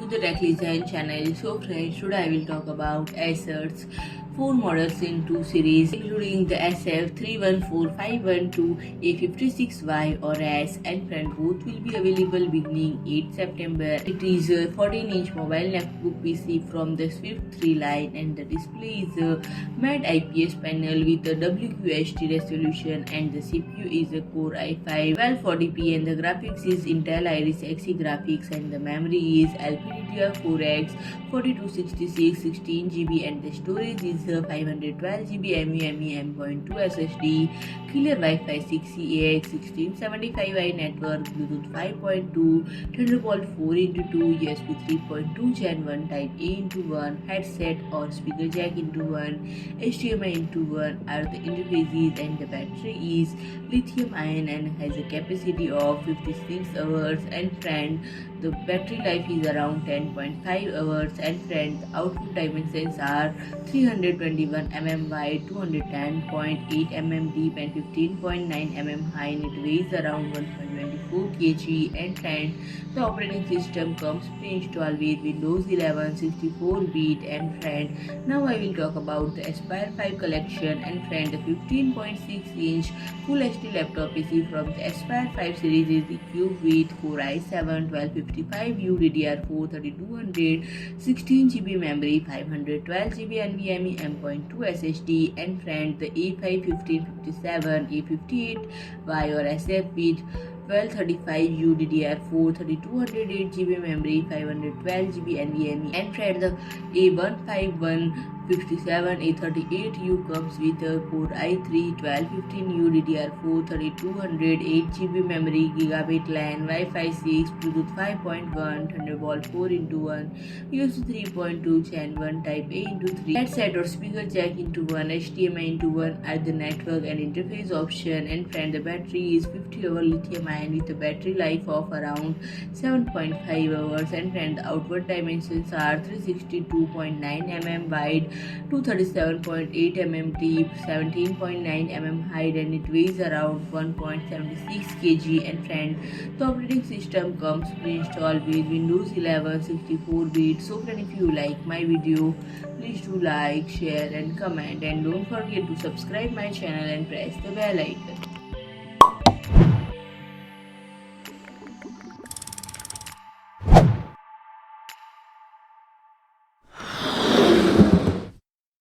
the Tech Design channel. So friends, today I will talk about Acer's phone models in two series, including the SF314-512-A56Y or S, and friend both will be available beginning 8 September. It is a 14-inch mobile netbook PC from the Swift 3 line, and the display is a matte IPS panel with a WQHD resolution, and the CPU is a Core i5-1240p, and the graphics is Intel Iris Xe graphics, and the memory is LPDDR4X 4266 16GB, and the storage is 512GB NVMe M.2 SSD, Killer Wi-Fi 6E AX1675Y network, Bluetooth 5.2, Thunderbolt 4x2, USB 3.2 Gen 1 Type A into 1, headset or speaker jack into 1, HDMI into 1 are the interfaces, and the battery is lithium-ion and has a capacity of 56 hours, and friend, the battery life is around 10.5 hours, and friend, the output dimensions are 321 mm wide, 210.8 mm deep, and 15.9 mm high, and it weighs around 1.24 kg, and friend, the operating system comes pre-installed with Windows 11 64-bit, and friend, now I will talk about the Aspire 5 collection, and friend, the 15.6-inch Full HD laptop PC from the Aspire 5 series is equipped with Core i7-1255U DDR4 3200, 16GB memory, 512GB NVMe M.2 SSD, and friend, the A515-57-A58Y or SF with 1235U DDR4 3208GB memory, 512GB NVMe, and friend, the A515-57-A38U comes with a Core i3-1215U DDR4 3208GB memory, Gigabit LAN, Wi-Fi 6, Bluetooth 5.1, Thunderbolt 4x1, USB 3.2 Gen 1 Type A into 3, headset or speaker jack into 1, HDMI into 1 are the network and interface option, and friend, the battery is 50-hour lithium-ion with a battery life of around 7.5 hours, and friend, the outward dimensions are 362.9 mm wide, 237.8 mm deep, 17.9 mm height, and it weighs around 1.76 kg, and friend, the operating system comes pre-installed with Windows 11 64-bit. So friend, if you like my video, please do like, share and comment, and don't forget to subscribe my channel and press the bell icon.